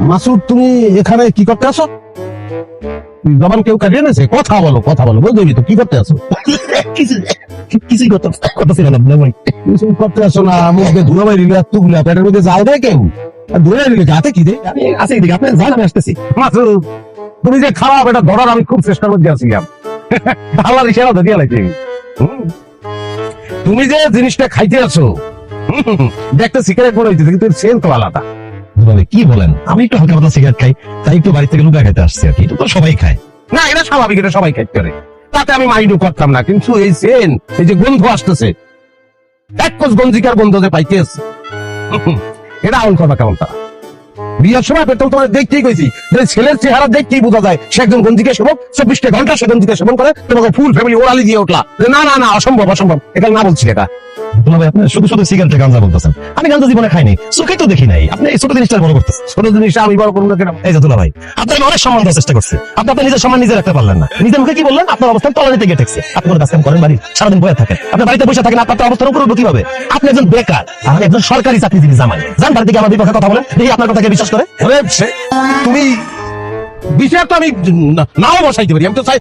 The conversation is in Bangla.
মাসুদ, তুমি এখানে কি করতে আসো? জবান কেউ কাটিয়ে এনেছে? কথা বলো, কথা বলো, বুঝলি তো কি করতে আসো? কিছুই করতেছি না ভাই। কিছু করতে আসো না, মুখে ধুলো বাইরে তুগুলা পেটের মধ্যে যাও দেয় কেউ? ধুলে নিলে গাতে কি দেয়? আমি আসি এদিকে, আপনি যান, আমি আসতেছি। মাসুদ, তুমি যে খারাপ এটা ধরার আমি খুব চেষ্টার মধ্যে আছিলাম। আল্লাহর ইশারা তো দিয়া লাগছে। তুমি যে জিনিসটা খাইতে আছো, দেখতে সিগারেট মনে হইতেছে, কিন্তু সেন্ট তো আলাদা। কি বলেন? আমি একটু হালকা পাতলা সিগারেট খাই, তাই একটু বাড়ি থেকে লুকা খাইতে আসছি আর কি। এটা তো সবাই খায়। না, এটা স্বাভাবিক, এটা সবাই খাইতে পারে, তাতে আমি মাইন্ডও করতাম না। কিন্তু এই সেন, এই যে গন্ধ আসতেছে, এক কোষ গঞ্জিকার গন্ধ যে পাইতেছে, এটা আউল কথা কেমন? তারা বিয়ের সময় পেতাম, তোমার দেখতেই কইছি যে ছেলের চেহারা দেখতেই বোঝা যায় সে একজন গঞ্জিকা সেবক, 24টা ঘন্টা সে গঞ্জিকা সেবন করে, তোমাকে ফুল ফ্যামিলি ওরালি দিয়ে উঠলা যে না না না, অসম্ভব অসম্ভব, এটা না বলছি। এটা দুলা ভাই, আপনি শুধু শুধু সিগারেটে গাঁজা বলতেছেন। আমি গাঁজা জীবনে খাইনি, চোখে তো দেখি নাই। আপনি এই ছোট জিনিসটা বড় করতেছেন। ছোট জিনিস আমি বড় করবো না কেন? এই যে দুলা ভাই, আপনাকে অনেক সম্মান দেওয়ার চেষ্টা করছে, আপনি আপনার নিজের সম্মান নিজে রাখতে পারলেন না। নিজের মুখে কি বললেন? আপনার অবস্থান তলানিতে গিয়ে ঠেকছে। আপনি কোনো কাজ কাম করেন? বাড়ি সারাদিন বসে থাকেন। আপনি বাড়িতে বসে থাকেন, আপনার অবস্থান উপর উঠবো কিভাবে? আপনি একজন বেকার, আর একজন সরকারি চাকরিজীবী জামাই। যান বাড়ি থেকে আমার বিপক্ষে কথা বলেন, দেখি আপনার কথাকে বিশ্বাস করে। তুমি বিষয় তো আমি নাও বসাইতে পারি, আমি তো চাই